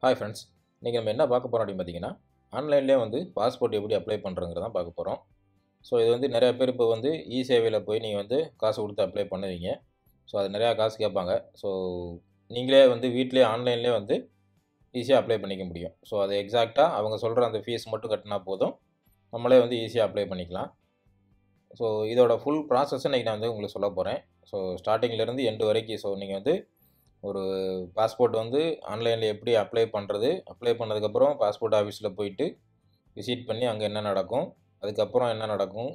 Hi friends, இன்றைக்கி நம்ம என்ன பார்க்க போகிறோம் அப்படின்னு பார்த்தீங்கன்னா, ஆன்லைன்லேயே வந்து பாஸ்போர்ட் எப்படி அப்ளை பண்ணுறங்கிறத தான் பார்க்க போகிறோம். ஸோ இது வந்து நிறையா பேர் இப்போ வந்து சேவையில் போய் நீங்கள் வந்து காசு கொடுத்து அப்ளை பண்ணுவீங்க. ஸோ அது நிறையா காசு கேட்பாங்க. ஸோ நீங்களே வந்து வீட்டிலே ஆன்லைன்லேயே வந்து ஈஸியாக அப்ளை பண்ணிக்க முடியும். ஸோ அது எக்ஸாக்டாக அவங்க சொல்கிற அந்த ஃபீஸ் மட்டும் கட்டினா போதும், நம்மளே வந்து ஈஸியாக அப்ளை பண்ணிக்கலாம். ஸோ இதோட ஃபுல் ப்ராசஸ் இன்றைக்கி நான் வந்து உங்களுக்கு சொல்ல போகிறேன். ஸோ ஸ்டார்டிங்லேருந்து எண்டு வரைக்கும். ஸோ நீங்கள் வந்து ஒரு பாஸ்போர்ட் வந்து ஆன்லைனில் எப்படி அப்ளை பண்ணுறது, அப்ளை பண்ணதுக்கப்புறம் பாஸ்போர்ட் ஆஃபீஸில் போயிட்டு விசிட் பண்ணி அங்கே என்ன நடக்கும், அதுக்கப்புறம் என்ன நடக்கும்,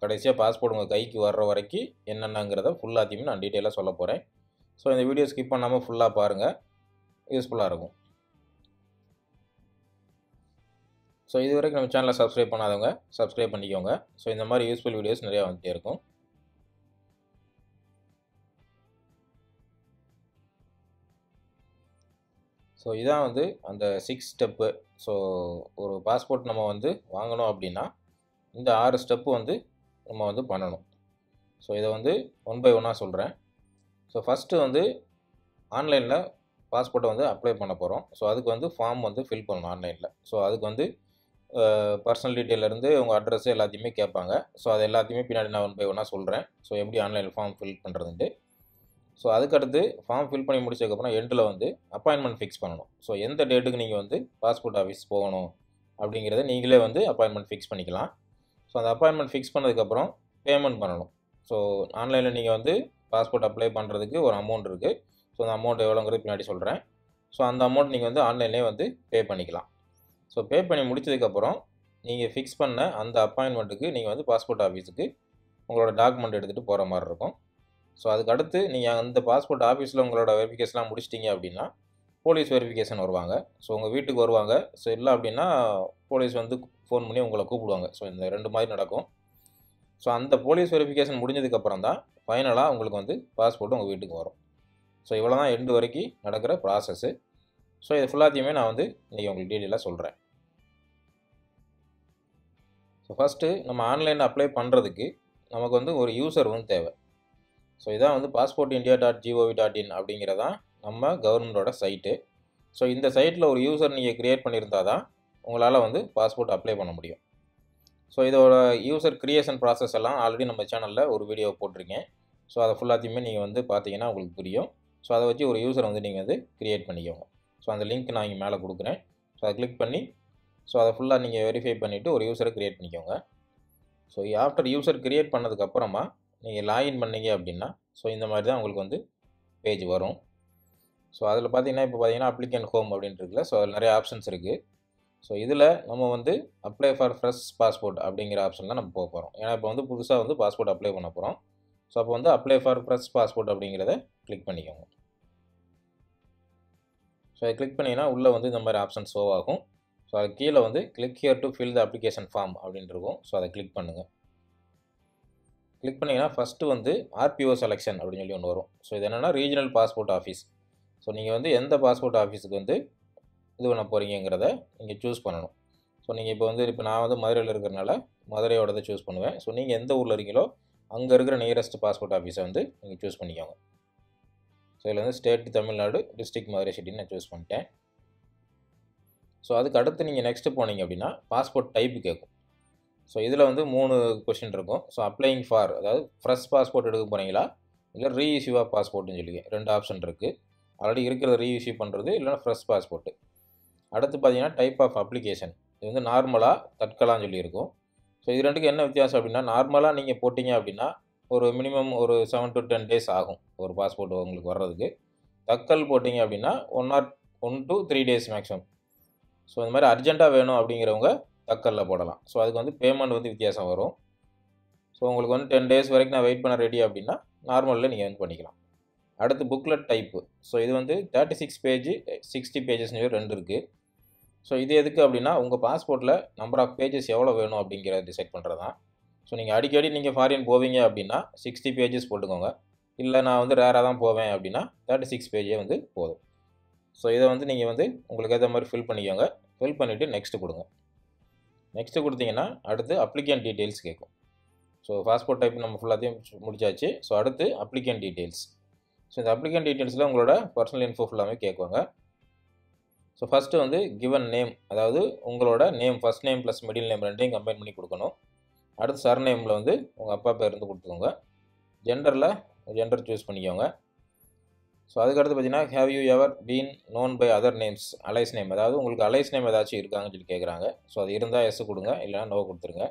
கடைசியாக பாஸ்போர்ட் உங்கள் கைக்கு வர்ற வரைக்கும் என்னென்னங்கிறத ஃபுல்லாத்தையுமே நான் டீட்டெயிலாக சொல்ல போகிறேன். ஸோ இந்த வீடியோ ஸ்கிப் பண்ணாமல் ஃபுல்லாக பாருங்கள், யூஸ்ஃபுல்லாக இருக்கும். ஸோ இது வரைக்கும் நம்ம சேனலை சப்ஸ்கிரைப் பண்ணாதவங்க சப்ஸ்கிரைப் பண்ணிக்கோங்க. ஸோ இந்த மாதிரி யூஸ்ஃபுல் வீடியோஸ் நிறையா வந்துகிட்டே இருக்கும். ஸோ இதான் வந்து அந்த 6 ஸ்டெப்பு. ஸோ ஒரு பாஸ்போர்ட் நம்ம வந்து வாங்கணும் அப்படின்னா இந்த 6 ஸ்டெப்பு வந்து நம்ம வந்து பண்ணணும். ஸோ இதை வந்து ஒன் பை ஒன்னாக சொல்கிறேன். ஸோ ஃபஸ்ட்டு வந்து ஆன்லைனில் பாஸ்போர்ட்டை வந்து அப்ளை பண்ண போகிறோம். ஸோ அதுக்கு வந்து ஃபார்ம் வந்து ஃபில் பண்ணணும் ஆன்லைனில். ஸோ அதுக்கு வந்து பர்சனல் டீட்டெயிலேருந்து உங்கள் அட்ரஸ் எல்லாத்தையுமே கேட்பாங்க. ஸோ அது எல்லாத்தையுமே பின்னாடி நான் ஒன் பை ஒன்னாக சொல்கிறேன். ஸோ எப்படி ஆன்லைனில் ஃபார்ம் ஃபில் பண்ணுறதுன்ட்டு. ஸோ அதுக்கடுத்து ஃபார்ம் ஃபில் பண்ணி முடிச்சதுக்கப்புறம் எண்டில் வந்து அப்பாயின்மெண்ட் ஃபிக்ஸ் பண்ணணும். ஸோ எந்த டேட்டுக்கு நீங்கள் வந்து பாஸ்போர்ட் ஆஃபீஸ் போகணும் அப்படிங்கிறத நீங்களே வந்து அப்பாயின்மெண்ட் ஃபிக்ஸ் பண்ணிக்கலாம். ஸோ அந்த அப்பாயின்மெண்ட் ஃபிக்ஸ் பண்ணதுக்கப்புறம் பேமெண்ட் பண்ணணும். ஸோ ஆன்லைனில் நீங்கள் வந்து பாஸ்போர்ட் அப்ளை பண்ணுறதுக்கு ஒரு அமௌண்ட் இருக்குது. ஸோ அந்த அமௌண்ட் எவ்வளோங்கிறது பின்னாடி சொல்கிறேன். ஸோ அந்த அமௌண்ட் நீங்கள் வந்து ஆன்லைன்லேயே வந்து பே பண்ணிக்கலாம். ஸோ பே பண்ணி முடிச்சதுக்கப்புறம் நீங்கள் ஃபிக்ஸ் பண்ண அந்த அப்பாயின்மெண்ட்டுக்கு நீங்கள் வந்து பாஸ்போர்ட் ஆஃபீஸுக்கு உங்களோட டாக்குமெண்ட் எடுத்துகிட்டு போகிற மாதிரி இருக்கும். ஸோ அதுக்கு அடுத்து நீங்கள் அந்த பாஸ்போர்ட் ஆஃபீஸில் உங்களோட வெரிஃபிகேஷன்லாம் முடிச்சிட்டிங்க அப்படின்னா போலீஸ் வெரிஃபிகேஷன் வருவாங்க. ஸோ உங்கள் வீட்டுக்கு வருவாங்க. ஸோ இல்லை அப்படின்னா போலீஸ் வந்து ஃபோன் பண்ணி உங்களை கூப்பிடுவாங்க. ஸோ இந்த 2 மாதிரி நடக்கும். ஸோ அந்த போலீஸ் வெரிஃபிகேஷன் முடிஞ்சதுக்கப்புறம் தான் ஃபைனலாக உங்களுக்கு வந்து பாஸ்போர்ட் உங்கள் வீட்டுக்கு வரும். ஸோ இவ்வளோ தான் எண்டு வரைக்கும் நடக்கிற ப்ராசஸ்ஸு. ஸோ இது ஃபுல்லாத்தையுமே நான் வந்து இன்றைக்கி உங்களுக்கு டீட்டெயிலாக சொல்கிறேன். ஸோ ஃபஸ்ட்டு நம்ம ஆன்லைனில் அப்ளை பண்ணுறதுக்கு நமக்கு வந்து ஒரு யூசர் வந்து தேவை. ஸோ இதான் வந்து passportindia.gov.in அப்படிங்கிறதான் நம்ம கவர்மெண்ட்டோட சைட்டு. ஸோ இந்த சைட்டில் ஒரு யூசர் நீங்கள் க்ரியேட் பண்ணியிருந்தால் தான் உங்களால் வந்து பாஸ்போர்ட் அப்ளை பண்ண முடியும். ஸோ இதோட யூசர் க்ரியேஷன் ப்ராசஸ் எல்லாம் ஆல்ரெடி நம்ம சேனலில் ஒரு வீடியோ போட்டிருக்கேன். ஸோ அதை ஃபுல்லாத்தையுமே நீங்கள் வந்து பார்த்தீங்கன்னா உங்களுக்கு புரியும். ஸோ அதை வச்சு ஒரு யூசர் வந்து நீங்கள் வந்து க்ரியேட் பண்ணிக்கோங்க. ஸோ அந்த லிங்க் நான் இங்கே மேலே கொடுக்குறேன். ஸோ அதை கிளிக் பண்ணி ஸோ அதை ஃபுல்லாக நீங்கள் வெரிஃபை பண்ணிவிட்டு ஒரு யூசரை க்ரியேட் பண்ணிக்கோங்க. ஸோ ஆஃப்டர் யூசர் க்ரியேட் பண்ணதுக்கப்புறமா நீங்கள் லாகின் பண்ணீங்க அப்படின்னா ஸோ இந்த மாதிரி தான் உங்களுக்கு வந்து பேஜ் வரும். ஸோ அதில் பார்த்தீங்கன்னா இப்போ பார்த்தீங்கன்னா அப்ளிகேண்ட் ஹோம் அப்படின்ட்டு இருக்குல்ல. ஸோ அதில் நிறைய ஆப்ஷன்ஸ் இருக்குது. ஸோ இதில் நம்ம வந்து அப்ளை ஃபார் ஃப்ரெஷ் பாஸ்போர்ட் அப்படிங்கிற ஆப்ஷன் தான் நம்ம போக போகிறோம். ஏன்னா இப்போ வந்து புதுசாக வந்து பாஸ்போர்ட் அப்ளை பண்ண போகிறோம். ஸோ அப்போ வந்து அப்ளை ஃபார் ஃப்ரெஷ் பாஸ்போர்ட் அப்படிங்கிறத கிளிக் பண்ணிக்கோங்க. ஸோ அதை கிளிக் பண்ணிங்கன்னா உள்ளே வந்து இந்த மாதிரி ஆப்ஷன் ஷோ ஆகும். ஸோ அது கீழே வந்து click here to fill the application form அப்படின்ட்டு இருக்கும். ஸோ அதை கிளிக் பண்ணுங்கள். கிளிக் பண்ணிங்கன்னா ஃபஸ்ட்டு வந்து ஆர்பிஓ செலெக்ஷன் அப்படின்னு சொல்லி ஒன்று வரும். ஸோ இது என்னென்னா ரீஜனல் பாஸ்போர்ட் ஆஃபீஸ். ஸோ நீங்கள் வந்து எந்த பாஸ்போர்ட் ஆஃபீஸுக்கு வந்து இது பண்ண போகிறீங்கிறத நீங்கள் சூஸ் பண்ணணும். ஸோ நீங்கள் இப்போ நான் வந்து மதுரையில் இருக்கிறனால மதுரையோடதை சூஸ் பண்ணுவேன். ஸோ நீங்கள் எந்த ஊரில் இருக்கீங்களோ அங்கே இருக்கிற நியரஸ்ட் பாஸ்போர்ட் ஆஃபீஸை வந்து நீங்கள் சூஸ் பண்ணிக்கோங்க. ஸோ இதில் வந்து ஸ்டேட் தமிழ்நாடு, டிஸ்ட்ரிக்ட் மதுரை சிட்டின்னு நான் சூஸ் பண்ணிட்டேன். ஸோ அதுக்கு அடுத்து நீங்கள் நெக்ஸ்ட்டு போனீங்க அப்படின்னா பாஸ்போர்ட் டைப்பு கேட்கும். ஸோ இதில் வந்து 3 கொஸ்டின் இருக்கும். ஸோ அப்ளைங் ஃபார் அதாவது ஃப்ரெஷ் பாஸ்போர்ட் எடுக்க போகிறீங்களா இல்லை ரீஇஷ்யூ ஆஃப் பாஸ்போர்ட்னு சொல்லி 2 ஆப்ஷன் இருக்குது. ஆல்ரெடி இருக்கிறத ரீஇஷ்யூ பண்ணுறது இல்லைனா ஃப்ரெஷ் பாஸ்போர்ட்டு. அடுத்து பார்த்தீங்கன்னா டைப் ஆஃப் அப்ளிகேஷன். இது வந்து நார்மலாக தட்கலான்னு சொல்லி இருக்கும். ஸோ இது ரெண்டுக்கும் என்ன வித்தியாசம் அப்படின்னா நார்மலாக நீங்கள் போட்டிங்க அப்படின்னா ஒரு மினிமம் ஒரு 7 to 10 days ஆகும் ஒரு பாஸ்போர்ட் உங்களுக்கு வர்றதுக்கு. தட்கல் போட்டிங்க அப்படின்னா 1 to 3 days மேக்ஸிமம். ஸோ இந்த மாதிரி அர்ஜென்ட்டாக வேணும் அப்படிங்கிறவங்க தட்கலில் போடலாம். ஸோ அதுக்கு வந்து பேமெண்ட் வந்து வித்தியாசம் வரும். ஸோ உங்களுக்கு வந்து 10 days வரைக்கும் நான் வெயிட் பண்ண ரெடி அப்படின்னா நார்மலில் நீங்கள் வந்து பண்ணிக்கலாம். அடுத்து புக்லெட் டைப்பு. ஸோ இது வந்து 36 பேஜ் 60 பேஜஸ்னு 2 இருக்குது. ஸோ இது எதுக்கு அப்படின்னா உங்கள் பாஸ்போர்ட்டில் நம்பர் ஆஃப் பேஜஸ் எவ்வளோ வேணும் அப்படிங்கிறத டிசைட் பண்ணுறது தான். ஸோ நீங்கள் அடிக்கடி நீங்கள் ஃபாரின் போவீங்க அப்படின்னா 60 பேஜஸ் போட்டுக்கோங்க. இல்லை நான் வந்து ரேராக தான் போவேன் அப்படின்னா 36 பேஜே வந்து போதும். ஸோ இதை வந்து நீங்கள் வந்து உங்களுக்கு ஏற்ற மாதிரி ஃபில் பண்ணிக்கோங்க. ஃபில் பண்ணிவிட்டு நெக்ஸ்ட்டு கொடுங்க. நெக்ஸ்ட்டு கொடுத்தீங்கன்னா அடுத்து அப்ளிகேண்ட் டீட்டெயில்ஸ் கேட்கும். ஸோ பாஸ்போர்ட் டைப் நம்ம ஃபுல்லாத்தையும் முடிச்சாச்சு. ஸோ அடுத்து அப்ளிகேண்ட் டீட்டெயில்ஸ். ஸோ இந்த அப்ளிகேண்ட் டீட்டெயில்ஸில் உங்களோட பர்சனல் இன்ஃபோ ஃபுல்லாமே கேட்குவாங்க. ஸோ ஃபஸ்ட்டு வந்து கிவன் நேம், அதாவது உங்களோட name first name plus middle name ரெண்டையும் கம்பைன் பண்ணி கொடுக்கணும். அடுத்து சர்நேமில் வந்து உங்கள் அப்பா பேர் இருந்து கொடுத்துக்கோங்க. ஜெண்டர் சூஸ் பண்ணிக்கோங்க. ஸோ அதுக்கடுத்து பார்த்தீங்கன்னா, have you ever been known by other names, alias name, அதாவது உங்களுக்கு அலைஸ் நேம் ஏதாச்சும் இருக்காங்கன்னு சொல்லி கேட்குறாங்க. ஸோ அது இருந்தால் எஸ் கொடுங்க, இல்லைனா நோ கொடுத்துருங்க.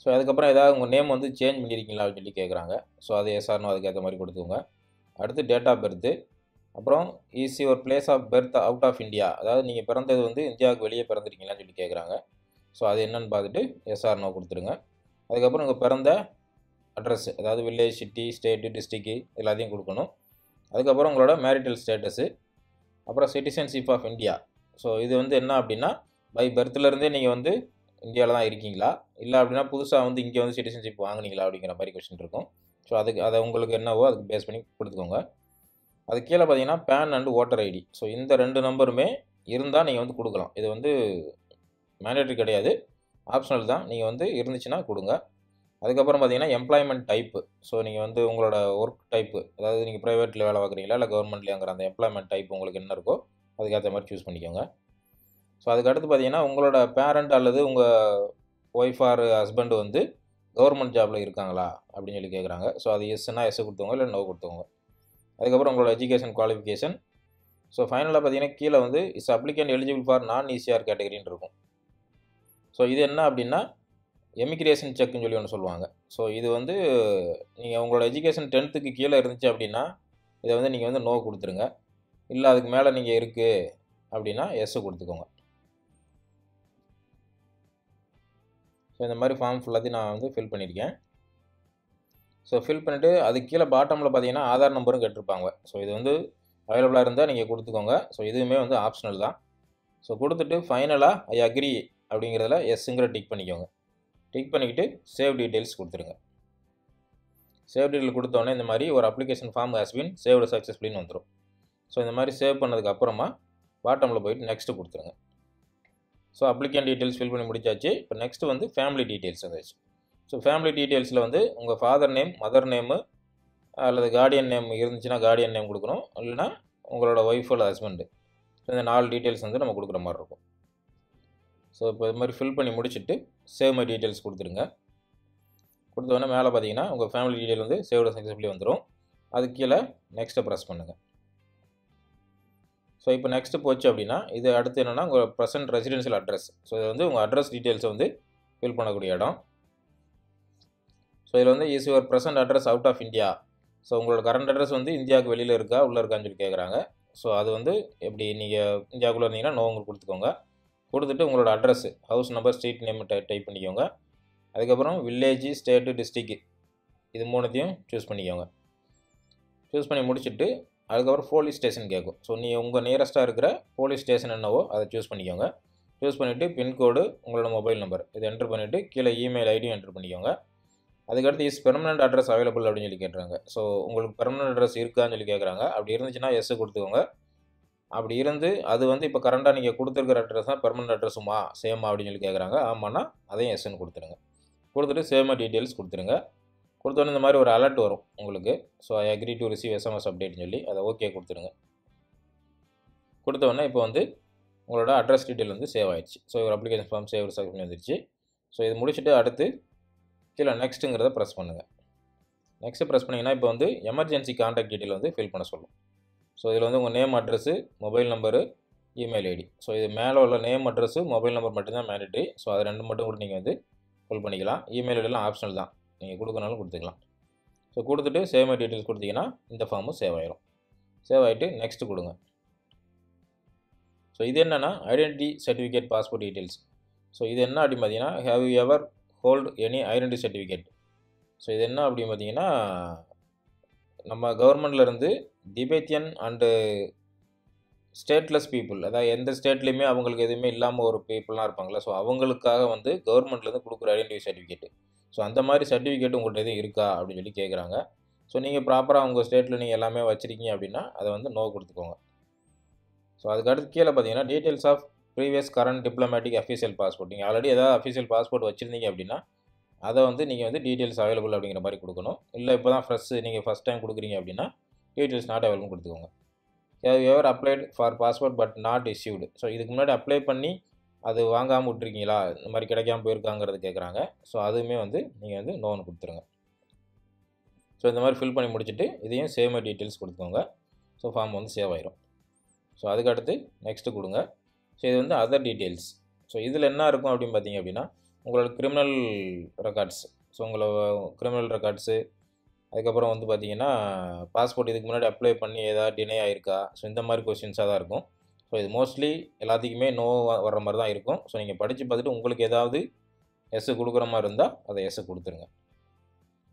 ஸோ அதுக்கப்புறம் ஏதாவது உங்கள் நேம் வந்து சேஞ்ச் பண்ணியிருக்கீங்களா அப்படின்னு சொல்லி கேட்குறாங்க. ஸோ அது எஸ் ஆர் நோ, அதுக்கேற்ற மாதிரி கொடுத்துக்கோங்க. அடுத்து டேட் ஆஃப் பர்த்து, அப்புறம் is your place of birth out of India, அதாவது நீங்கள் பிறந்தது வந்து இந்தியாவுக்கு வெளியே பிறந்திருக்கீங்களான்னு சொல்லி கேட்குறாங்க. ஸோ அது என்னன்னு பார்த்துட்டு எஸ் ஆர் நோ கொடுத்துருங்க. அதுக்கப்புறம் உங்கள் பிறந்த அட்ரஸ், அதாவது வில்லேஜ், சிட்டி, ஸ்டேட்டு, டிஸ்ட்ரிக்ட்டு எல்லாத்தையும் கொடுக்கணும். அதுக்கப்புறம் உங்களோட மேரிட்டல் ஸ்டேட்டஸு, அப்புறம் சிட்டிசன்ஷிப் ஆஃப் இந்தியா. ஸோ இது வந்து என்ன அப்படின்னா, பை பர்த்லேருந்தே நீங்கள் வந்து இந்தியாவில் தான் இருக்கீங்களா, இல்லை அப்படின்னா புதுசாக வந்து இங்கே வந்து சிட்டிசன்ஷிப் வாங்குனீங்களா அப்படிங்கிற மாதிரி கொஸ்டின் இருக்கும். ஸோ அதை உங்களுக்கு என்னவோ அதுக்கு பேஸ் பண்ணி கொடுத்துக்கோங்க. அது கீழே பார்த்தீங்கன்னா PAN and voter ID. So இந்த 2 நம்பருமே இருந்தால் நீங்கள் வந்து கொடுக்கலாம். இது வந்து மேண்டேட்டரி கிடையாது, ஆப்ஷனல் தான். நீங்கள் வந்து இருந்துச்சுன்னா கொடுங்க. அதுக்கப்புறம் பார்த்தீங்கன்னா எம்ப்ளாய்மெண்ட் டைப்பு. ஸோ நீங்கள் வந்து உங்களோட ஒர்க் டைப்பு, அதாவது நீங்கள் ப்ரைவேட்டில் வேலை பார்க்குறீங்களா இல்லை கவர்மெண்ட்லேங்கிற அந்த எம்ப்ளாய்மெண்ட் டைப் உங்களுக்கு என்ன இருக்கோ அதுக்கேற்ற மாதிரி சூஸ் பண்ணிக்கோங்க. ஸோ அதுக்கடுத்து பார்த்தீங்கன்னா உங்களோட பேரண்ட் அல்லது உங்கள் ஒய்ஃப் ஆர் ஹஸ்பண்ட் வந்து கவர்மெண்ட் ஜாபில் இருக்காங்களா அப்படின்னு சொல்லி கேட்குறாங்க. ஸோ அது எஸ்ன்னா எஸ் கொடுத்துவோங்க, இல்லை நோ கொடுத்துவோங்க. அதுக்கப்புறம் உங்களோட எஜுகேஷன் குவாலிஃபிகேஷன். ஸோ ஃபைனலாக பார்த்தீங்கன்னா கீழே வந்து இஸ் அப்ளிகண்ட் எலிஜிபிள் ஃபார் நான் ஈசிஆர் கேட்டகரின்னு இருக்கும். ஸோ இது என்ன அப்படின்னா எமிக்ரேஷன் செக்குன்னு சொல்லி ஒன்று சொல்லுவாங்க. ஸோ இது வந்து நீங்கள் உங்களோட எஜுகேஷன் 10th கீழே இருந்துச்சு அப்படின்னா இதை வந்து நீங்கள் வந்து நோ கொடுத்துருங்க. இல்லை அதுக்கு மேலே நீங்கள் இருக்குது அப்படின்னா எஸ் கொடுத்துக்கோங்க. ஸோ இந்த மாதிரி ஃபார்ம் ஃபுல்லாத்தையும் நான் வந்து ஃபில் பண்ணியிருக்கேன். ஸோ ஃபில் பண்ணிவிட்டு அதுக்கு கீழே பாட்டமில் பார்த்தீங்கன்னா ஆதார் நம்பரும் கேட்டிருப்பாங்க. ஸோ இது வந்து அவைலபிளாக இருந்தால் நீங்கள் கொடுத்துக்கோங்க. ஸோ இதுவுமே வந்து ஆப்ஷனல் தான். ஸோ கொடுத்துட்டு ஃபைனலாக ஐ அக்ரி அப்படிங்கிறதுல எஸ்ஸுங்கிற டிக் பண்ணிக்கோங்க. டிக் பண்ணிக்கிட்டு சேவ் டீட்டெயில்ஸ் கொடுத்துருங்க. சேவ் டீட்டெயில் கொடுத்தோன்னே இந்த மாதிரி ஒரு application form has been saved சக்ஸஸ்ஃபுல்லின்னு வந்துடும். ஸோ இந்த மாதிரி சேவ் பண்ணதுக்கு அப்புறமா பாட்டமில் போயிட்டு நெக்ஸ்ட்டு கொடுத்துருங்க. ஸோ அப்ளிகேஷன் டீட்டெயில்ஸ் ஃபில் பண்ணி முடிச்சாச்சு. இப்போ நெக்ஸ்ட்டு வந்து ஃபேமிலி டீட்டெயில்ஸ் வந்துச்சு. ஸோ ஃபேமிலி டீட்டெயில்ஸில் வந்து உங்கள் ஃபாதர் நேம், மதர் நேமு அல்லது கார்டியன் நேம் இருந்துச்சுன்னா கார்டியன் நேம் கொடுக்கணும், இல்லைனா உங்களோட ஒய்ஃப் அல்லது ஹஸ்பண்டு. ஸோ இந்த 4 டீட்டெயில்ஸ் வந்து நம்ம கொடுக்குற மாதிரி இருக்கும். ஸோ இப்போ இது மாதிரி ஃபில் பண்ணி முடிச்சுட்டு சேவ் மை டீட்டெயில்ஸ் கொடுத்துருங்க. கொடுத்தோடனே மேலே பார்த்தீங்கன்னா உங்கள் ஃபேமிலி டீட்டெயில் வந்து சேவ்டு சக்ஸஸ்ஃபுல்லி வந்துடும். அதுக்கு கீழே நெக்ஸ்ட்டை ப்ரெஸ் பண்ணுங்கள். ஸோ இப்போ நெக்ஸ்ட்டு போச்சு அப்படின்னா இது அடுத்து என்னென்னா உங்கள் ப்ரெசென்ட் ரெசிடென்ஷியல் அட்ரஸ். ஸோ இது வந்து உங்கள் அட்ரஸ் டீட்டெயில்ஸை வந்து ஃபில் பண்ணக்கூடிய இடம். ஸோ இதில் வந்து is your present address out of India. So உங்களோட கரண்ட் அட்ரஸ் வந்து இந்தியாவுக்கு வெளியில் இருக்கா உள்ளே இருக்கான்னு சொல்லி கேட்குறாங்க. ஸோ அது வந்து எப்படி நீங்கள் இந்தியாவுக்குள்ளே இருந்தீங்கன்னா நோ உங்களுக்கு கொடுத்துக்கோங்க. கொடுத்துட்டு உங்களோட address, house number, street name type பண்ணிக்கோங்க. அதுக்கப்புறம் வில்லேஜ், ஸ்டேட்டு, டிஸ்ட்ரிக்ட் இது 3த்தையும் சூஸ் பண்ணிக்கோங்க. சூஸ் பண்ணி முடிச்சுட்டு அதுக்கப்புறம் போலீஸ் ஸ்டேஷன் கேட்கும். ஸோ நீங்கள் உங்கள் நியரஸ்ட்டாக இருக்கிற போலீஸ் ஸ்டேஷன் என்னவோ அதை சூஸ் பண்ணிக்கோங்க. சூஸ் பண்ணிவிட்டு பின்கோடு, உங்களோட மொபைல் நம்பர் இதை என்ட்ரு பண்ணிவிட்டு கீழே இமெயில் ஐடியும் என்ட்ரு பண்ணிக்கோங்க. அதுக்கடுத்து இஸ் பெர்மனன்ட் அட்ரஸ் அவைலபிள் அப்படின்னு சொல்லி கேட்டுறாங்க. ஸோ உங்களுக்கு பெர்மனன்ட் அட்ரஸ் இருக்கான்னு சொல்லி கேட்குறாங்க. அப்படி இருந்துச்சுன்னா எஸ் கொடுத்துக்கோங்க. அப்படி இருந்து அது வந்து இப்போ கரண்டாக நீங்கள் கொடுத்துருக்கிற அட்ரஸ் தான் பெர்மனன்ட் அட்ரஸுமா சேமா அப்படின்னு சொல்லி கேட்குறாங்க. ஆமான்னா அதையும் எஸ்ன்னு கொடுத்துருங்க. கொடுத்துட்டு சேமா டீட்டெயில்ஸ் கொடுத்துருங்க. கொடுத்தோன்னே இந்த மாதிரி ஒரு அலர்ட் வரும் உங்களுக்கு. So I agree to receive SMS அப்டேட்னு சொல்லி அதை ஓகே கொடுத்துருங்க. கொடுத்தோடனே இப்போ வந்து உங்களோட அட்ரஸ் டீட்டெயில் வந்து சேவ் ஆயிடுச்சு. ஸோ ஒரு அப்ளிகேஷன் ஃபார்ம் சேவ் பண்ணி வந்துருச்சு. ஸோ இது முடிச்சுட்டு அடுத்து கீழே நெக்ஸ்ட்டுங்கிறத ப்ரெஸ் பண்ணுங்கள். நெக்ஸ்ட்டு ப்ரெஸ் பண்ணிங்கன்னா இப்போ வந்து எமர்ஜென்சி கான்டாக்ட் டீட்டெயில் வந்து ஃபில் பண்ண சொல்லும். ஸோ இதில் வந்து உங்கள் name, address, mobile number, email ID. So இது மேலே உள்ள நேம், அட்ரஸு, மொபைல் நம்பர் மட்டும்தான் மேண்டேட்ரி. ஸோ அது 2 மட்டும் கூட நீங்கள் வந்து ஃபில் பண்ணிக்கலாம். இமெயில் ஐடியெலாம் ஆப்ஷனல் தான், நீங்கள் கொடுக்கனாலும் கொடுத்துக்கலாம். ஸோ கொடுத்துட்டு சேவ் மை டீட்டெயில்ஸ் கொடுத்தீங்கன்னா இந்த ஃபார்மும் சேவ் ஆயிடும். சேவ் ஆகிட்டு நெக்ஸ்ட்டு கொடுங்க. ஸோ இது என்னென்னா identity certificate, passport details. So இது என்ன அப்படின்னு பார்த்தீங்கன்னா have you ever hold any identity certificate. So இது என்ன அப்படின்னு பார்த்தீங்கன்னா நம்ம கவர்மெண்ட்லேருந்து திபெத்தியன் அண்டு ஸ்டேட்லெஸ் பீப்புள், அதாவது எந்த ஸ்டேட்லேயுமே அவங்களுக்கு எதுவுமே இல்லாமல் ஒரு பீப்புளாக இருப்பாங்களே, ஸோ அவங்களுக்காக வந்து கவர்மெண்ட்லேருந்து கொடுக்குற ஐடென்டிட்டி சர்டிஃபிகேட்டு. ஸோ அந்த மாதிரி சர்டிஃபிகேட் உங்கள்கிட்ட எதுவும் இருக்கா அப்படின்னு சொல்லி கேட்குறாங்க. ஸோ நீங்கள் ப்ராப்பராக உங்கள் ஸ்டேட்டில் நீங்கள் எல்லாமே வச்சுருக்கீங்க அப்படின்னா அதை வந்து நோ கொடுத்துக்கோங்க. ஸோ அதுக்கடுத்து கீழே பார்த்தீங்கன்னா details of previous current diplomatic official passport. நீங்கள் ஆல்ரெடி ஏதாவது அஃபீஷியல் பாஸ்போர்ட் வச்சுருந்தீங்க அப்படின்னா அதை வந்து நீங்கள் வந்து டீட்டெயில்ஸ் அவைலபிள் அப்படிங்கிற மாதிரி கொடுக்கணும். இல்லை இப்போ தான் நீங்கள் ஃபஸ்ட் டைம் கொடுக்குறீங்க அப்படின்னா டீட்டெயில்ஸ் நாட் அவைலபிள் கொடுத்துக்கோங்க. Have you ever applied for passport but not issued. So இதுக்கு முன்னாடி அப்ளை பண்ணி அது வாங்காமல் விட்டுருக்கீங்களா, இந்த மாதிரி கிடைக்காம போயிருக்காங்கிறது கேட்குறாங்க. ஸோ அதுவுமே வந்து நீங்கள் வந்து நோன்னு கொடுத்துருங்க. ஸோ இந்த மாதிரி ஃபில் பண்ணி முடிச்சுட்டு இதையும் சேவ் மை டீட்டெயில்ஸ் கொடுத்துக்கோங்க. ஸோ ஃபார்ம் வந்து சேவ் ஆயிரும். ஸோ அதுக்கடுத்து நெக்ஸ்ட்டு கொடுங்க. ஸோ இது வந்து அதர் டீட்டெயில்ஸ். ஸோ இதில் என்ன இருக்கும் அப்படின்னு பார்த்தீங்க அப்படின்னா, உங்களோட கிரிமினல் ரெக்கார்ட்ஸ். ஸோ உங்களோட கிரிமினல் ரெக்கார்ட்ஸு, அதுக்கப்புறம் வந்து பார்த்தீங்கன்னா பாஸ்போர்ட் இதுக்கு முன்னாடி அப்ளை பண்ணி ஏதாவது டிலே ஆயிருக்கா, ஸோ இந்த மாதிரி கொஸ்டின்ஸாக தான் இருக்கும். ஸோ இது மோஸ்ட்லி எல்லாத்துக்குமே நோ வர்ற மாதிரி தான் இருக்கும். ஸோ நீங்கள் படித்து பார்த்துட்டு உங்களுக்கு ஏதாவது எஸ் கொடுக்குற மாதிரி இருந்தால் அதை எஸ் கொடுத்துருங்க.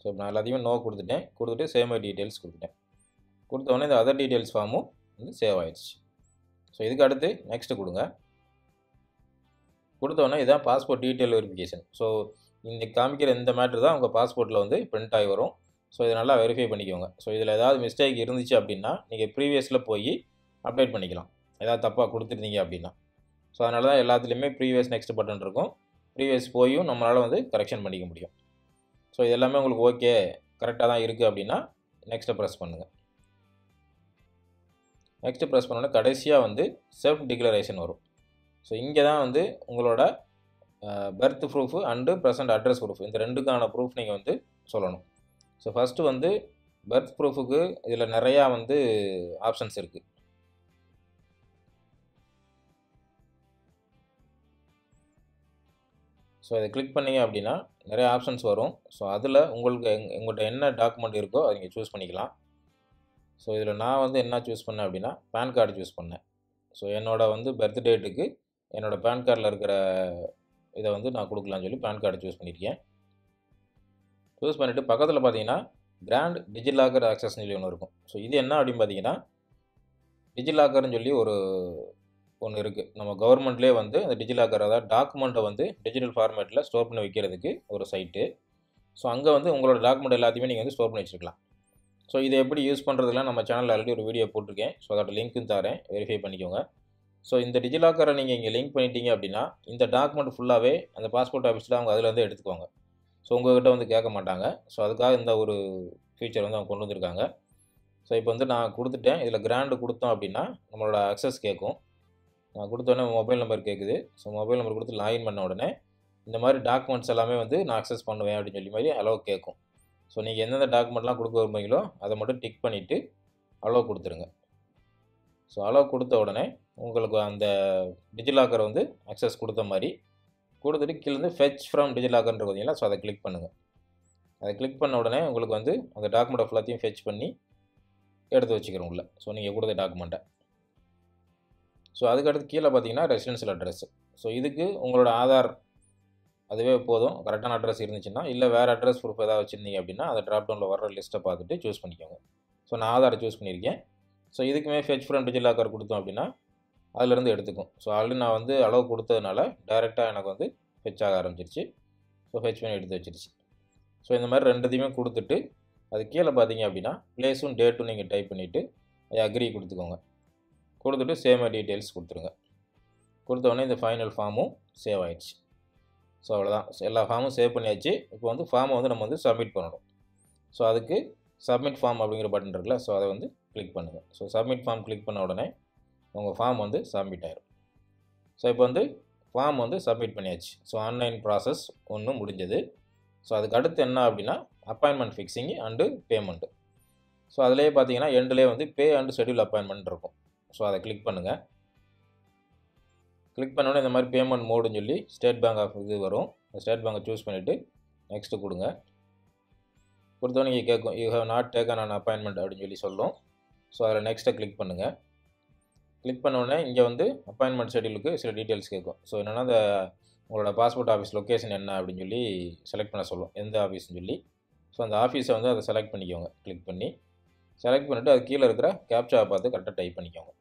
ஸோ நான் எல்லாத்தையுமே நோ கொடுத்துட்டேன். கொடுத்துட்டு சேவ் மை டீட்டெயில்ஸ் கொடுத்துட்டேன். கொடுத்தோடனே இந்த அதர் டீட்டெயில்ஸ் ஃபார்மும் வந்து சேவ் ஆயிடுச்சு. ஸோ இதுக்கு அடுத்து நெக்ஸ்ட்டு கொடுங்க. கொடுத்தோடனே இதான் பாஸ்போர்ட் டீட்டெயில் வெரிஃபிகேஷன். ஸோ இந்த காமிக்கிற இந்த மேட்ரு தான் உங்கள் பாஸ்போர்ட்டில் வந்து பிரிண்ட் ஆகி வரும். ஸோ இதை நல்லா வெரிஃபை பண்ணிக்கோங்க. ஸோ இதில் ஏதாவது மிஸ்டேக் இருந்துச்சு அப்படின்னா நீங்கள் ப்ரீவியஸில் போய் அப்டேட் பண்ணிக்கலாம், ஏதாவது தப்பாக கொடுத்துருந்தீங்க அப்படின்னா. ஸோ அதனால தான் எல்லாத்துலேயுமே ப்ரீவியஸ் நெக்ஸ்ட் பட்டன் இருக்கும். ப்ரீவியஸ் போயும் நம்மளால் வந்து கரெக்ஷன் பண்ணிக்க முடியும். ஸோ இது எல்லாமே உங்களுக்கு ஓகே கரெக்டாக தான் இருக்குது அப்படின்னா நெக்ஸ்ட்டை ப்ரெஸ் பண்ணுங்கள். நெக்ஸ்ட்டு ப்ரெஸ் பண்ணோன்னே கடைசியாக வந்து செல்ஃப் டிக்ளரேஷன் வரும். ஸோ இங்கே தான் வந்து உங்களோட birth proof and present address proof, இந்த ரெண்டுக்கான ப்ரூஃப் நீங்கள் வந்து சொல்லணும். ஸோ ஃபஸ்ட்டு வந்து பர்த் ப்ரூஃபுக்கு இதில் நிறையா வந்து ஆப்ஷன்ஸ் இருக்குது. ஸோ இதை கிளிக் பண்ணிங்க அப்படின்னா நிறைய ஆப்ஷன்ஸ் வரும். ஸோ அதில் உங்களுக்கு உங்கள்கிட்ட என்ன டாக்குமெண்ட் இருக்கோ அதை நீங்கள் சூஸ் பண்ணிக்கலாம். ஸோ இதில் நான் வந்து என்ன சூஸ் பண்ணேன் அப்படின்னா பேன் கார்டு சூஸ் பண்ணேன். ஸோ என்னோட வந்து பர்த் டேட்டுக்கு என்னோடய பேன் கார்டில் இருக்கிற இதை வந்து நான் கொடுக்கலான்னு சொல்லி பேன் கார்டு சூஸ் பண்ணியிருக்கேன். சூஸ் பண்ணிவிட்டு பக்கத்தில் பார்த்தீங்கன்னா கிராண்ட் டிஜிலாக்கர் ஆக்சஸ்ன்னு சொல்லி ஒன்று இருக்கும். ஸோ இது என்ன அப்படின்னு பார்த்தீங்கன்னா டிஜிலாக்கர்னு சொல்லி ஒன்று இருக்குது. நம்ம கவர்மெண்ட்லேயே வந்து அந்த டிஜிலாக்கர், அதாவது டாக்குமெண்ட்டை வந்து டிஜிட்டல் ஃபார்மேட்டில் ஸ்டோர் பண்ணி வைக்கிறதுக்கு ஒரு சைட்டு. ஸோ அங்கே வந்து உங்களோட டாக்குமெண்ட் எல்லாத்தையுமே நீங்கள் வந்து ஸ்டோர் பண்ணி வச்சுருக்கலாம். ஸோ இதை எப்படி யூஸ் பண்ணுறதுலாம் நம்ம சேனலில் ஆல்ரெடி ஒரு வீடியோ போட்டிருக்கேன். ஸோ அதோட லிங்க்கும் தரேன், வெரிஃபை பண்ணிக்கோங்க. ஸோ இந்த டிஜிலாக்கரை நீங்கள் இங்கே லிங்க் பண்ணிட்டீங்க அப்படின்னா இந்த டாக்குமெண்ட் ஃபுல்லாகவே அந்த பாஸ்போர்ட் ஆஃபீஸில் அவங்க அதில் வந்து எடுத்துக்குவாங்க. ஸோ உங்கள்கிட்ட வந்து கேட்க மாட்டாங்க. ஸோ அதுக்காக இந்த ஒரு ஃபீச்சர் வந்து அவங்க கொண்டு வந்திருக்காங்க. ஸோ இப்போ வந்து நான் கொடுத்துட்டேன். இதில் கிராண்டு கொடுத்தோம் அப்படின்னா நம்மளோட அக்சஸ் கேட்கும். நான் கொடுத்தோடனே மொபைல் நம்பர் கேட்குது. ஸோ மொபைல் நம்பர் கொடுத்து லாகின் பண்ண உடனே இந்த மாதிரி டாக்குமெண்ட்ஸ் எல்லாமே வந்து நான் அக்சஸ் பண்ணுவேன் அப்படின்னு சொல்லி மாதிரி அலோவ் கேட்கும். ஸோ நீங்கள் எந்தெந்த டாக்குமெண்ட்லாம் கொடுக்க விரும்புகிறீங்களோ அதை மட்டும் டிக் பண்ணிவிட்டு அலோவ் கொடுத்துருங்க. ஸோ அலோவ் கொடுத்த உடனே உங்களுக்கு அந்த டிஜிலாக்கரை வந்து அக்சஸ் கொடுத்த மாதிரி கொடுத்துட்டு கீழே வந்து ஃபெச் ஃப்ரம் டிஜிலாக்கர்ன்ற பார்த்தீங்களா, ஸோ அதை கிளிக் பண்ணுங்கள். அதை கிளிக் பண்ண உடனே உங்களுக்கு வந்து அந்த டாக்குமெண்ட் ஃபுல்லாத்தையும் ஃபெச் பண்ணி எடுத்து வச்சுக்கிறோம் உள்ள. ஸோ நீங்கள் கொடுத்த டாக்குமெண்ட்டை. ஸோ அதுக்கடுத்து கீழே பார்த்தீங்கன்னா ரெசிடென்ஷியல் அட்ரஸ். ஸோ இதுக்கு உங்களோட ஆதார் அதுவே போதும், கரெக்டான அட்ரஸ் இருந்துச்சுன்னா. இல்லை வேறு அட்ரஸ் ப்ரூஃப் ஏதாவது வச்சுருந்தீங்க அப்படின்னா அதை ட்ராப் டவுனில் வர லிஸ்ட்டை பார்த்துட்டு சூஸ் பண்ணிக்கோங்க. ஸோ நான் ஆதாரை சூஸ் பண்ணியிருக்கேன். ஸோ இதுக்குமே ஃபெச் ஃப்ரம் டிஜிலாக்கர் கொடுத்தோம் அப்படின்னா அதிலேருந்து எடுத்துக்கும். ஸோ ஆல்ரெடி நான் வந்து அளவு கொடுத்ததுனால டைரெக்டாக எனக்கு வந்து ஃபெச் ஆக ஆரம்பிச்சிருச்சு. ஸோ ஃபெச் பண்ணி எடுத்து வச்சிருச்சு. ஸோ இந்த மாதிரி ரெண்டுத்தையுமே கொடுத்துட்டு அது கீழே பார்த்தீங்க அப்படின்னா ப்ளேஸும் டேட்டும் நீங்கள் டைப் பண்ணிவிட்டு அக்ரி கொடுத்துக்கோங்க. கொடுத்துட்டு சேவ் மை டீட்டெயில்ஸ் கொடுத்துருங்க. கொடுத்தோடனே இந்த ஃபைனல் ஃபார்மும் சேவ் ஆகிடுச்சு. ஸோ அவ்வளோதான், எல்லா ஃபார்மும் சேவ் பண்ணியாச்சு. இப்போ வந்து ஃபார்மை வந்து நம்ம வந்து சப்மிட் பண்ணணும். ஸோ அதுக்கு சப்மிட் ஃபார்ம் அப்படிங்கிற பட்டன் இருக்குல்ல, ஸோ அதை வந்து கிளிக் பண்ணுங்கள். ஸோ சப்மிட் ஃபார்ம் கிளிக் பண்ண உடனே உங்கள் ஃபார்ம் வந்து சப்மிட் ஆயிடும். ஸோ இப்போ வந்து ஃபார்ம் வந்து சப்மிட் பண்ணியாச்சு. ஸோ ஆன்லைன் ப்ராசஸ் ஒன்று முடிஞ்சது. ஸோ அதுக்கு அடுத்து என்ன அப்படின்னா appointment fixing and payment. So அதிலே பார்த்தீங்கன்னா எண்ட்லேயே வந்து பே அண்டு ஷெட்யூல் அப்பாயின்மெண்ட் இருக்கும். ஸோ அதை கிளிக் பண்ணுங்கள். கிளிக் பண்ணோன்னே இந்த மாதிரி பேமெண்ட் மோடுன்னு சொல்லி ஸ்டேட் பேங்க் ஆஃப் இது வரும். ஸ்டேட் பேங்கை சூஸ் பண்ணிவிட்டு நெக்ஸ்ட்டு கொடுங்க. கொடுத்தோன்னே நீங்கள் கேட்கும் you have not taken an appointment அப்படின்னு சொல்லி சொல்லும். ஸோ அதில் நெக்ஸ்ட்டை கிளிக் பண்ணுங்கள். கிளிக் பண்ணோடனே இங்கே வந்து அப்பாயின்மெண்ட் ஷெட்யூலுக்கு சில டீட்டெயில்ஸ் கேட்கும். ஸோ என்னென்னா இந்த உங்களோட பாஸ்போர்ட் ஆஃபீஸ் லொக்கேஷன் என்ன அப்படின்னு சொல்லி செலக்ட் பண்ண சொல்லும், எந்த ஆஃபீஸ்னு சொல்லி. ஸோ அந்த ஆஃபீஸை வந்து அதை செலக்ட் பண்ணிக்கோங்க. கிளிக் பண்ணி செலக்ட் பண்ணிவிட்டு அது கீழே இருக்கிற கேப்சாவை பார்த்து கரெக்டாக டைப் பண்ணிக்கோங்க.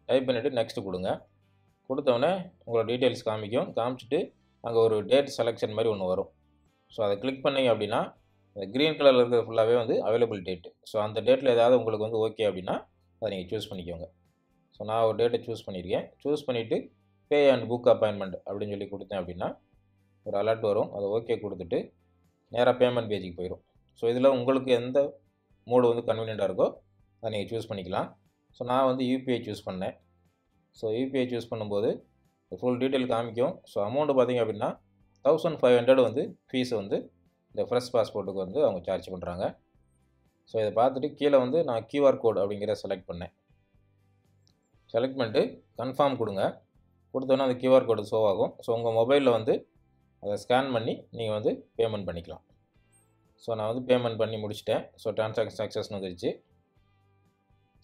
டைப் பண்ணிவிட்டு நெக்ஸ்ட்டு கொடுங்க. கொடுத்தோடனே உங்களோட டீட்டெயில்ஸ் காமிச்சிட்டு அங்கே ஒரு டேட் செலெக்ஷன் மாதிரி ஒன்று வரும். ஸோ அதை கிளிக் பண்ணிங்க அப்படின்னா அந்த க்ரீன் கலரில் இருக்கிறது ஃபுல்லாகவே வந்து அவைலபிள் டேட்டு. ஸோ அந்த டேட்டில் ஏதாவது உங்களுக்கு வந்து ஓகே அப்படின்னா அதை நீங்கள் சூஸ் பண்ணிக்கோங்க. ஸோ நான் ஒரு டேட்டை சூஸ் பண்ணியிருக்கேன். சூஸ் பண்ணிவிட்டு பே அண்ட் புக் அப்பாயின்மெண்ட் அப்படின்னு சொல்லி கொடுத்தேன் அப்படின்னா ஒரு அலர்ட் வரும். அதை ஓகே கொடுத்துட்டு நேராக பேமெண்ட் பேஜுக்கு போயிடும். ஸோ இதில் உங்களுக்கு எந்த மோடு வந்து கன்வீனியண்ட்டாக இருக்கோ அதை நீங்கள் சூஸ் பண்ணிக்கலாம். ஸோ நான் வந்து யூபிஐ சூஸ் பண்ணேன். ஸோ யூபிஐ சூஸ் பண்ணும்போது ஃபுல் டீட்டெயில் காமிக்கும். ஸோ அமௌண்ட்டு பார்த்திங்க அப்படின்னா 1500 வந்து ஃபீஸ் வந்து இந்த ஃப்ரெஷ் பாஸ்போர்ட்டுக்கு வந்து அவங்க சார்ஜ் பண்ணுறாங்க. ஸோ இதை பார்த்துட்டு கீழே வந்து நான் QR கோட் அப்படிங்கிறத செலக்ட் பண்ணேன். செலக்ட் பண்ணிட்டு கன்ஃபார்ம் கொடுங்க. கொடுத்தோன்னே அந்த QR கோடு ஷோ ஆகும். ஸோ உங்கள் மொபைலில் வந்து அதை ஸ்கேன் பண்ணி நீங்கள் வந்து பேமெண்ட் பண்ணிக்கலாம். ஸோ நான் வந்து பேமெண்ட் பண்ணி முடிச்சிட்டேன். ஸோ ட்ரான்சாக்ஷன் சக்ஸஸ்னு வந்துருச்சு.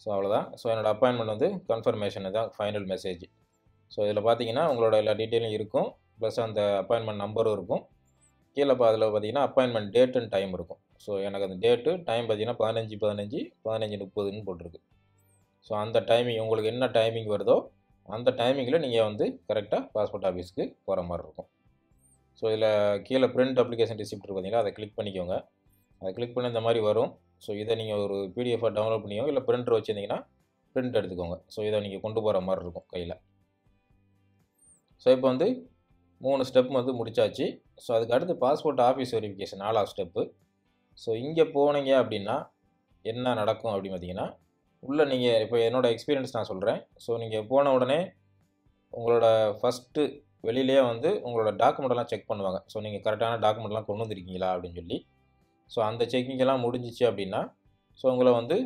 ஸோ அவ்வளோதான். ஸோ என்னோடய அப்பாயின்மெண்ட் வந்து கன்ஃபர்மேஷன் தான் ஃபைனல் மெசேஜ். ஸோ இதில் பார்த்தீங்கன்னா உங்களோட எல்லா டீட்டெயிலும் இருக்கும். ப்ளஸ் அந்த அப்பாயின்மெண்ட் நம்பரும் இருக்கும். கீழே அதில் பார்த்தீங்கன்னா அப்பாயின்மெண்ட் டேட் அண்ட் டைம் இருக்கும். ஸோ எனக்கு அந்த டேட்டு டைம் பார்த்தீங்கன்னா 15:15 15:30ன்னு போட்டிருக்கு. ஸோ அந்த டைமிங் உங்களுக்கு என்ன டைமிங் வருதோ அந்த டைமிங்கில் நீங்கள் வந்து கரெக்டாக பாஸ்போர்ட் ஆஃபீஸ்க்கு போகிற மாதிரி இருக்கும். ஸோ இதில் கீழே பிரிண்ட் அப்ளிகேஷன் ரிசிப்ட் இருக்குது பார்த்தீங்களா, அதை கிளிக் பண்ணிக்கோங்க. அதை கிளிக் பண்ணி இந்த மாதிரி வரும். ஸோ இதை நீங்கள் ஒரு பிடிஎஃபாக டவுன்லோட் பண்ணிக்கோங்க, இல்லை பிரிண்டர் வச்சுருந்தீங்கன்னா பிரிண்ட் எடுத்துக்கோங்க. ஸோ இதை நீங்கள் கொண்டு போகிற மாதிரி இருக்கும் கையில். ஸோ இப்போ வந்து 3 ஸ்டெப் வந்து முடிச்சாச்சு. ஸோ அதுக்கு அடுத்து பாஸ்போர்ட் ஆஃபீஸ் வெரிஃபிகேஷன் 4வது ஸ்டெப்பு. ஸோ இங்கே போனீங்க அப்படின்னா என்ன நடக்கும் அப்படின்னு பார்த்தீங்கன்னா, உள்ளே நீங்கள் இப்போ என்னோடய எக்ஸ்பீரியன்ஸ் நான் சொல்கிறேன். ஸோ நீங்கள் போன உடனே உங்களோட ஃபஸ்ட்டு வெளியிலேயே வந்து உங்களோட டாக்குமெண்ட்டெல்லாம் செக் பண்ணுவாங்க. ஸோ நீங்கள் கரெக்டான டாக்குமெண்ட்லாம் கொண்டு வந்திருக்கீங்களா அப்படின்னு சொல்லி. ஸோ அந்த செக்கிங்கெல்லாம் முடிஞ்சிச்சு அப்படின்னா ஸோ உங்களை வந்து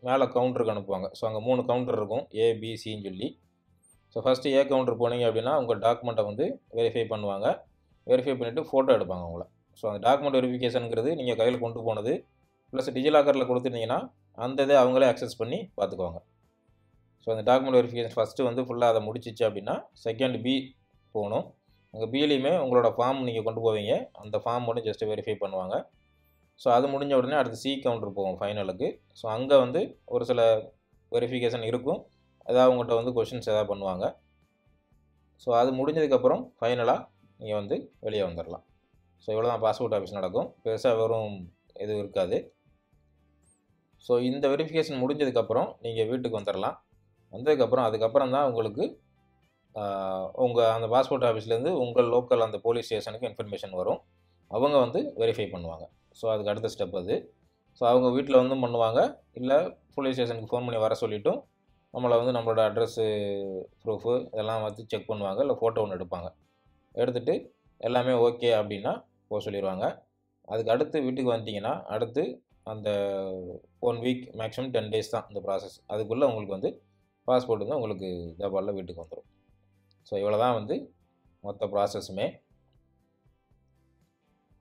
மேலே கவுண்டருக்கு அனுப்புவாங்க. ஸோ அங்கே 3 கவுண்டர் இருக்கும், ABCன்னு சொல்லி. ஸோ ஃபஸ்ட்டு A கவுண்டர் போனீங்க அப்படின்னா உங்கள் டாக்குமெண்ட்டை வந்து வெரிஃபை பண்ணுவாங்க. வெரிஃபை பண்ணிவிட்டு ஃபோட்டோ எடுப்பாங்க உங்களை. ஸோ அந்த டாக்குமெண்ட் வெரிஃபிகேஷனுங்கிறது நீங்கள் கையில் கொண்டு போனது ப்ளஸ் டிஜிலாக்கரில் கொடுத்துருந்தீங்கன்னா அந்த இதை அவங்களே அக்சஸ் பண்ணி பார்த்துக்குவாங்க. ஸோ அந்த டாக்குமெண்ட் வெரிஃபிகேஷன் ஃபஸ்ட்டு வந்து ஃபுல்லாக அதை முடிச்சிச்சு அப்படின்னா செகண்ட் B போகணும். அங்கே பிலையுமே உங்களோட ஃபார்ம் நீங்கள் கொண்டு போவீங்க. அந்த ஃபார்ம் மட்டும் ஜஸ்ட்டு வெரிஃபை பண்ணுவாங்க. ஸோ அது முடிஞ்ச உடனே அடுத்து C கவுண்டர் போகும் ஃபைனலுக்கு. ஸோ அங்கே வந்து ஒரு சில வெரிஃபிகேஷன் இருக்கும். ஏதாவது உங்கள்கிட்ட வந்து கொஷின்ஸ் எதாவது பண்ணுவாங்க. ஸோ அது முடிஞ்சதுக்கப்புறம் ஃபைனலாக நீங்கள் வந்து வெளியே வந்துடலாம். ஸோ இவ்வளோ தான் பாஸ்போர்ட் ஆஃபீஸ் நடக்கும். பெருசாக வெறும் எதுவும் இருக்காது. ஸோ இந்த வெரிஃபிகேஷன் முடிஞ்சதுக்கப்புறம் நீங்கள் வீட்டுக்கு வந்துடலாம். வந்ததுக்கப்புறம் அதுக்கப்புறம் தான் உங்களுக்கு உங்கள் அந்த பாஸ்போர்ட் ஆஃபீஸ்லேருந்து உங்கள் லோக்கல் அந்த போலீஸ் ஸ்டேஷனுக்கு இன்ஃபர்மேஷன் வரும். அவங்க வந்து வெரிஃபை பண்ணுவாங்க. ஸோ அதுக்கு அடுத்த ஸ்டெப் அது. ஸோ அவங்க வீட்டில் வந்து பண்ணுவாங்க, இல்லை போலீஸ் ஸ்டேஷனுக்கு ஃபோன் பண்ணி வர சொல்லிவிட்டும் நம்மளை வந்து நம்மளோட அட்ரஸ்ஸு ப்ரூஃபு இதெல்லாம் வந்து செக் பண்ணுவாங்க. இல்லை ஃபோட்டோ ஒன்று எடுப்பாங்க. எடுத்துகிட்டு எல்லாமே ஓகே அப்படின்னா போக சொல்லிடுவாங்க. அதுக்கு அடுத்து வீட்டுக்கு வந்துட்டிங்கன்னா அடுத்து அந்த 1 வீக் மேக்ஸிமம் 10 டேஸ் தான் இந்த ப்ராசஸ். அதுக்குள்ளே உங்களுக்கு வந்து பாஸ்போர்ட் வந்து உங்களுக்கு தபாலில் வீட்டுக்கு வந்துடும். ஸோ இவ்வளோ தான் வந்து மொத்த ப்ராசஸுமே.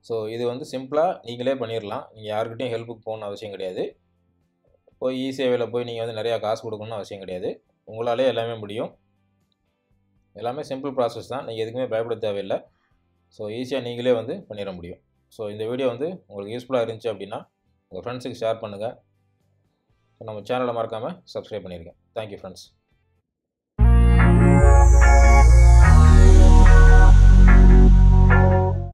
ஸோ இது வந்து சிம்பிளாக நீங்களே பண்ணிடலாம். நீங்கள் யாருக்கிட்டையும் ஹெல்ப்புக்கு போகணுன்னு அவசியம் கிடையாது. போய் இ-சேவையில் போய் நீங்கள் வந்து நிறையா காசு கொடுக்கணுன்னு அவசியம் கிடையாது. உங்களாலே எல்லாமே முடியும். எல்லாமே சிம்பிள் ப்ராசஸ் தான். நீங்கள் எதுக்குமே பயப்பட தேவையில்லை. ஸோ ஈஸியாக நீங்களே வந்து பண்ணிட முடியும். ஸோ இந்த வீடியோ வந்து உங்களுக்கு யூஸ்ஃபுல்லாக இருந்துச்சு அப்படின்னா உங்கள் ஃப்ரெண்ட்ஸுக்கு ஷேர் பண்ணுங்கள். ஸோ நம்ம சேனலை மறக்காமல் சப்ஸ்கிரைப் பண்ணியிருக்கேன். Thank you friends.